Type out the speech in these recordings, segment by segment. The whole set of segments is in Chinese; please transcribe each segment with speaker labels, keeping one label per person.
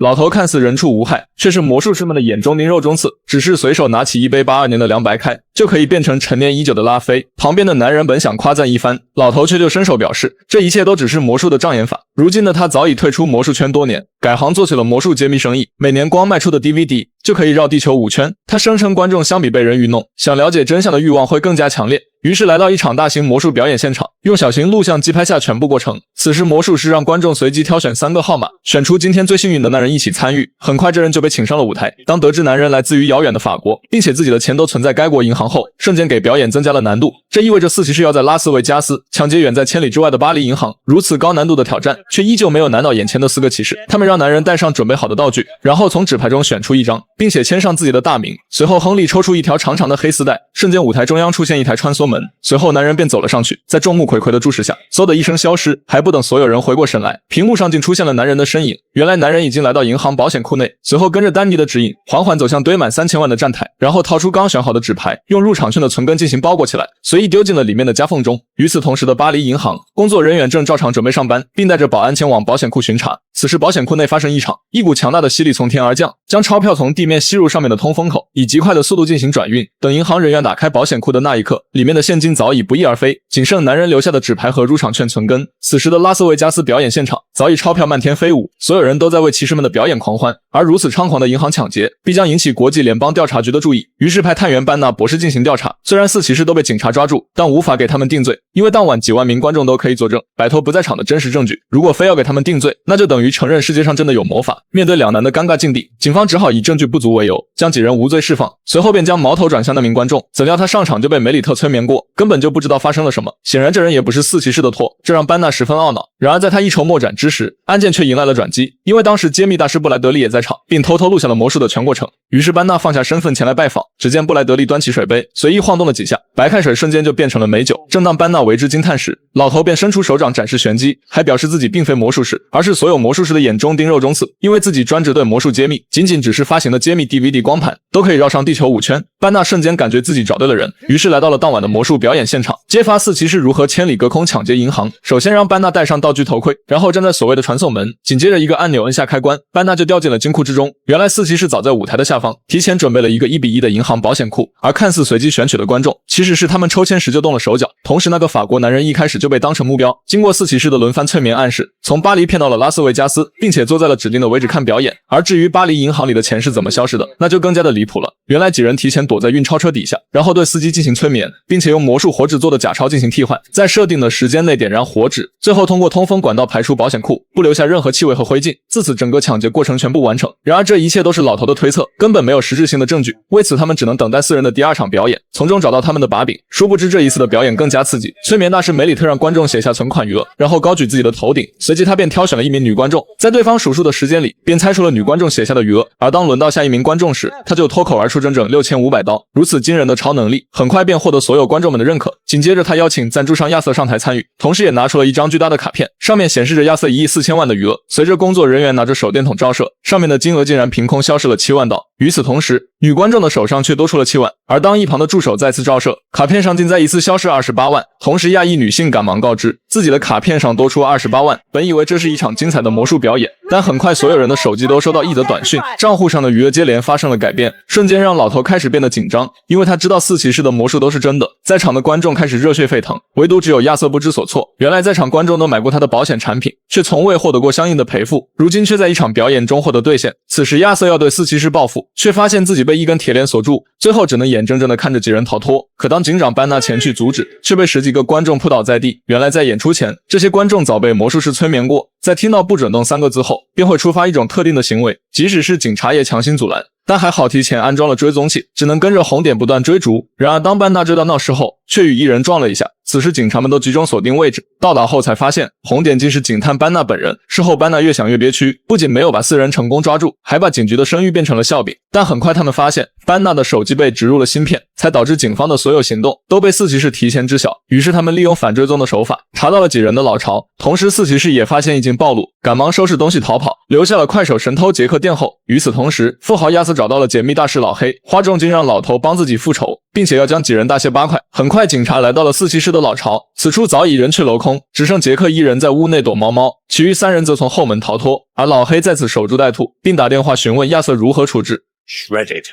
Speaker 1: 老头看似人畜无害，却是魔术师们的眼中钉肉中刺。只是随手拿起一杯82年的凉白开，就可以变成陈年已久的拉菲。旁边的男人本想夸赞一番，老头却就伸手表示，这一切都只是魔术的障眼法。如今的他早已退出魔术圈多年，改行做起了魔术揭秘生意，每年光卖出的 DVD 就可以绕地球5圈。他声称观众相比被人愚弄，想了解真相的欲望会更加强烈。于是来到一场大型魔术表演现场，用小型录像机拍下全部过程。此时魔术师让观众随机挑选3个号码，选出今天最幸运的那人一起参与。很快这人就被请上了舞台。当得知男人来自于遥远的法国，并且自己的钱都存在该国银行后，瞬间给表演增加了难度。这意味着4骑士要在拉斯维加斯抢劫远在千里之外的巴黎银行。如此高难度的挑战，却依旧没有难倒眼前的4个骑士。他们让男人带上准备好的道具，然后从纸牌中选出一张，并且签上自己的大名。随后亨利抽出一条长长的黑丝带，瞬间舞台中央出现一台穿梭门。随后男人便走了上去，在众目睽睽的注视下，嗖的一声消失。还不等所有人回过神来，屏幕上竟出现了男人的身影。原来男人已经来到银行保险库内，随后跟着丹尼的指引，缓缓走向堆满3000万的站台，然后掏出刚选好的纸牌，用入场券的存根进行包裹起来，随意丢进了里面的夹缝中。与此同时的巴黎银行工作人员正照常准备上班，并带着保安前往保险库巡查。此时保险库内发生异常，一股强大的吸力从天而降，将钞票从地面吸入上面的通风口，以极快的速度进行转运。等银行人员打开保险库的那一刻，里面的现金早已不翼而飞，仅剩男人留下的纸牌和入场券存根。此时的拉斯维加斯表演现场早已钞票漫天飞舞，所有人都在为骑士们的表演狂欢。而如此猖狂的银行抢劫必将引起国际联邦调查局的注意，于是派探员班纳博士进行调查。虽然4骑士都被警察抓住，但无法给他们定罪，因为当晚几万名观众都可以作证，摆脱不在场的真实证据。如果非要给他们定罪，那就等于承认世界上真的有魔法。面对两难的尴尬境地，警方只好以证据不足为由，将几人无罪释放。随后便将矛头转向那名观众，怎料他上场就被梅里特催眠过，根本就不知道发生了什么。显然这人也不是4骑士的托，这让班纳十分懊恼。然而在他一筹莫展之时，案件却迎来了转机，因为当时揭秘大师布莱德利也在场，并偷偷录下了魔术的全过程。于是班纳放下身份前来拜访，只见布莱德利端起水杯，随意晃动了几下，白开水瞬间就变成了美酒。正当班纳为之惊叹时，老头便伸出手掌展示玄机，还表示自己并非魔术师，而是所有魔术师的眼中钉肉中刺，因为自己专职对魔术揭秘，仅仅只是发行的揭秘 DVD 光盘都可以绕上地球5圈。班纳瞬间感觉自己找对了人，于是来到了当晚的魔术表演现场，揭发4骑士如何千里隔空抢劫银行。首先让班纳戴上道具头盔，然后站在所谓的传送门，紧接着一个按钮摁下开关，班纳就掉进了金库之中。原来4骑士早在舞台的下方提前准备了一个1:1的银行保险库，而看似随机选取的观众其实是他们抽签时就动了手脚。同时那个法国男人一开始就被当成目标，经过4骑士的轮番催眠暗示，从巴黎骗到了拉斯维加斯，并且坐在了指定的位置看表演。而至于巴黎银行里的钱是怎么消失的，那就更加的离谱了。原来几人提前躲在运钞车底下，然后对司机进行催眠，并且用魔术火纸做的假钞进行替换，在设定的时间内点燃火纸，最后通过通风管道排出保险库，不留下任何气味和灰烬。自此整个抢劫过程全部完成。然而这一切都是老头的推测，根本没有实质性的证据，为此他们只能等待4人的第2场表演，从中找到他们的把柄。殊不知这一次的表演更加刺激，催眠大师梅里特让观众写下存款余额，然后高举自己的头顶，随即他便挑选了一名女观众，在对方数数的时间里便猜出了女观众写下的余额。而当轮到下一名观众时，他就脱口而出整整6500刀。如此惊人的超能力很快便获得所有观众们的认可。紧接着他邀请赞助商亚瑟上台参与，同时也拿出了一张巨大的卡片，上面显示着亚瑟1亿4千万的余额。随着工作人员拿着手电筒照射，上面的金额竟然凭空消失了7万刀。与此同时，女观众的手上却多出了7万，而当一旁的助手再次照射，卡片上竟再一次消失28万。同时亚裔女性赶忙告知自己的卡片上多出28万。本以为这是一场精彩的魔术表演，但很快所有人的手机都收到一则短讯，账户上的余额接连发生了改变，瞬间让老头开始变得紧张，因为他知道4骑士的魔术都是真的。在场的观众开始热血沸腾，唯独只有亚瑟不知所措。原来在场观众都买过他的保险产品，却从未获得过相应的赔付，如今却在一场表演中获得兑现。此时亚瑟要对4骑士报复，却发现自己被一根铁链锁住，最后只能眼睁睁地看着几人逃脱。可当警长班纳前去阻止，却被10几个观众扑倒在地。原来在演出前，这些观众早被魔术师催眠过，在听到不准动3个字后，便会触发一种特定的行为，即使是警察也强行阻拦。但还好提前安装了追踪器，只能跟着红点不断追逐。然而当班纳追到那时候，却与一人撞了一下。此时警察们都集中锁定位置，到达后才发现红点竟是警探班纳本人。事后班纳越想越憋屈，不仅没有把4人成功抓住，还把警局的声誉变成了笑柄。但很快他们发现班纳的手机被植入了芯片，才导致警方的所有行动都被4骑士提前知晓。于是他们利用反追踪的手法查到了几人的老巢，同时4骑士也发现已经暴露，赶忙收拾东西逃跑，留下了快手神偷杰克殿后。与此同时，富豪亚瑟找到了解密大师老黑，花重金让老头帮自己复仇。并且要将几人大卸8块。很快警察来到了4骑士的老巢，此处早已人去楼空，只剩杰克一人在屋内躲猫猫，其余3人则从后门逃脱，而老黑在此守株待兔，并打电话询问亚瑟如何处置。
Speaker 2: Shred it.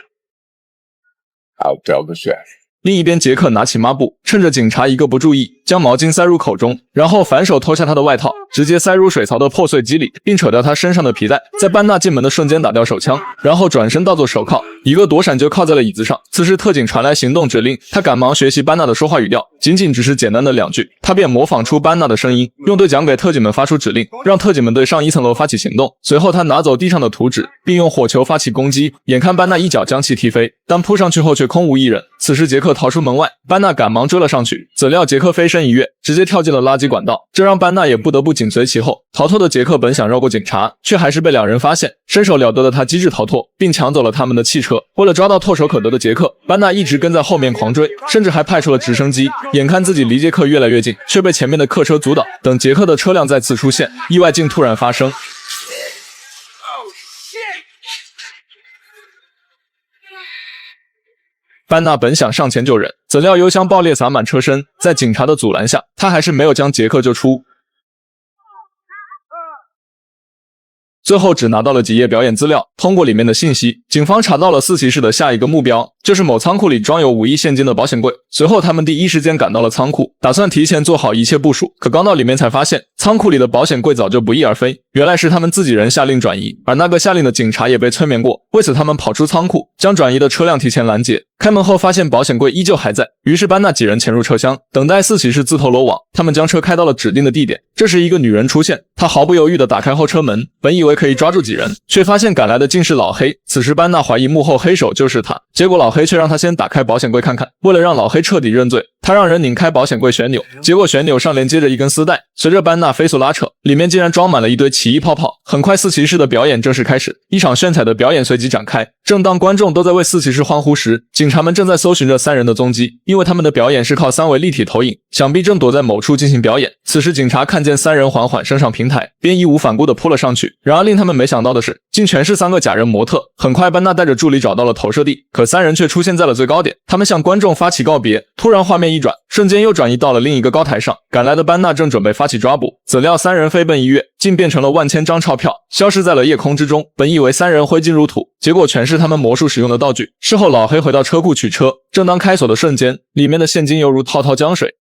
Speaker 2: I'll tell the chef.
Speaker 1: 另一边，杰克拿起抹布，趁着警察一个不注意，将毛巾塞入口中，然后反手脱下他的外套，直接塞入水槽的破碎机里，并扯掉他身上的皮带，在班纳进门的瞬间打掉手枪，然后转身当作手铐，一个躲闪就靠在了椅子上。此时特警传来行动指令，他赶忙学习班纳的说话语调，仅只是简单的2句，他便模仿出班纳的声音，用对讲给特警们发出指令，让特警们对上1层楼发起行动。随后他拿走地上的图纸，并用火球发起攻击，眼看班纳一脚将其踢飞，但扑上去后却空无一人。此时杰克逃出门外，班纳赶忙追了上去，怎料杰克飞身一跃，直接跳进了垃圾管道，这让班纳也不得不紧随其后。逃脱的杰克本想绕过警察，却还是被2人发现，身手了得的他机智逃脱，并抢走了他们的汽车。为了抓到唾手可得的杰克，班纳一直跟在后面狂追，甚至还派出了直升机。眼看自己离杰克越来越近，却被前面的客车阻挡。等杰克的车辆再次出现，意外竟突然发生。班纳本想上前救人，怎料油箱爆裂洒满车身，在警察的阻拦下，他还是没有将杰克救出。最后只拿到了几页表演资料，通过里面的信息，警方查到了4骑士的下一个目标，就是某仓库里装有5亿现金的保险柜。随后他们第一时间赶到了仓库，打算提前做好一切部署，可刚到里面才发现，仓库里的保险柜早就不翼而飞，原来是他们自己人下令转移，而那个下令的警察也被催眠过，为此他们跑出仓库，将转移的车辆提前拦截。开门后发现保险柜依旧还在，于是班纳几人潜入车厢，等待4骑士自投罗网。他们将车开到了指定的地点，这时一个女人出现，她毫不犹豫地打开后车门，本以为可以抓住几人，却发现赶来的竟是老黑。此时班纳怀疑幕后黑手就是他，结果老黑却让他先打开保险柜看看。为了让老黑彻底认罪，他让人拧开保险柜旋钮，结果旋钮上连接着一根丝带，随着班纳飞速拉扯，里面竟然装满了一堆奇异泡泡。很快4骑士的表演正式开始，一场炫彩的表演随即展开。正当观众都在为4骑士欢呼时，警察们正在搜寻着3人的踪迹，因为他们的表演是靠3维立体投影，想必正躲在某处进行表演。此时警察看见3人缓缓升上平台，便义无反顾地扑了上去。然而令他们没想到的是，竟全是3个假人模特。很快班纳带着助理找到了投射地，可3人却出现在了最高点，他们向观众发起告别。突然画面一转，瞬间又转移到了另一个高台上，赶来的班纳正准备发起抓捕，怎料3人飞奔一跃，竟变成了万千张钞票，消失在了夜空之中。本以为3人灰烬入土，结果全是他们魔术使用的道具。事后老黑回到车库取车，正当开锁的瞬间，里面的现金犹如滔滔江水。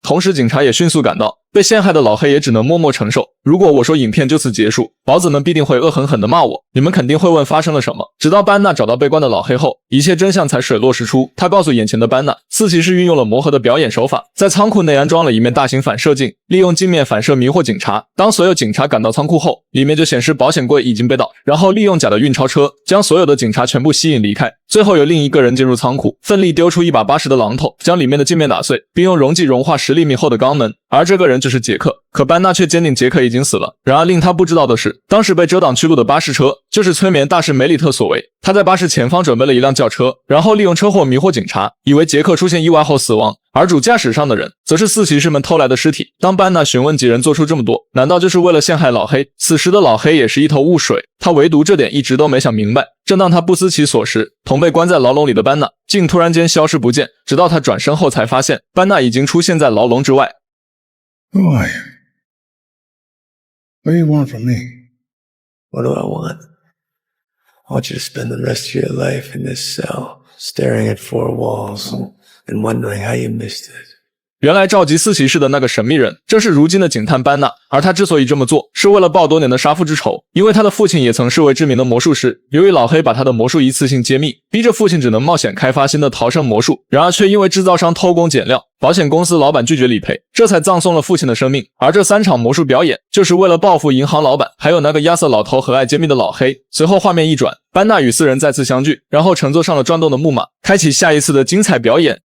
Speaker 1: 同时警察也迅速赶到，被陷害的老黑也只能默默承受。如果我说影片就此结束，宝子们必定会恶狠狠地骂我，你们肯定会问发生了什么。直到班纳找到被关的老黑后，一切真相才水落石出。他告诉眼前的班纳，4骑士运用了魔盒的表演手法，在仓库内安装了一面大型反射镜，利用镜面反射迷惑警察。当所有警察赶到仓库后，里面就显示保险柜已经被盗，然后利用假的运钞车将所有的警察全部吸引离开。最后有另一个人进入仓库，奋力丢出一把80的榔头，将里面的镜面打碎，并用溶剂融化10厘米厚的肛门。而这个人就是杰克。可班纳却坚定杰克已经死了。然而令他不知道的是，当时被遮挡去路的巴士车就是催眠大师梅里特所为。他在巴士前方准备了一辆轿车，然后利用车祸迷惑警察，以为杰克出现意外后死亡，而主驾驶上的人则是4骑士们偷来的尸体。当班纳询问几人做出这么多，难道就是为了陷害老黑？此时的老黑也是一头雾水，他唯独这点一直都没想明白。正当他不思其所时，同被关在牢笼里的班纳竟突然间消失不见，直到他转身后才发现班纳已经出现在牢笼之外。
Speaker 3: Who are you? What do you want from me?
Speaker 4: What do I want? I want you to spend the rest of your life in this cell, staring at 4 walls and wondering how you missed it.
Speaker 1: 原来召集4骑士的那个神秘人正是如今的警探班纳，而他之所以这么做，是为了报多年的杀父之仇。因为他的父亲也曾是位知名的魔术师，由于老黑把他的魔术一次性揭秘，逼着父亲只能冒险开发新的逃生魔术，然而却因为制造商偷工减料，保险公司老板拒绝理赔，这才葬送了父亲的生命。而这3场魔术表演就是为了报复银行老板还有那个亚瑟老头和爱揭秘的老黑。随后画面一转，班纳与4人再次相聚，然后乘坐上了转动的木马，开启下一次的精彩表演。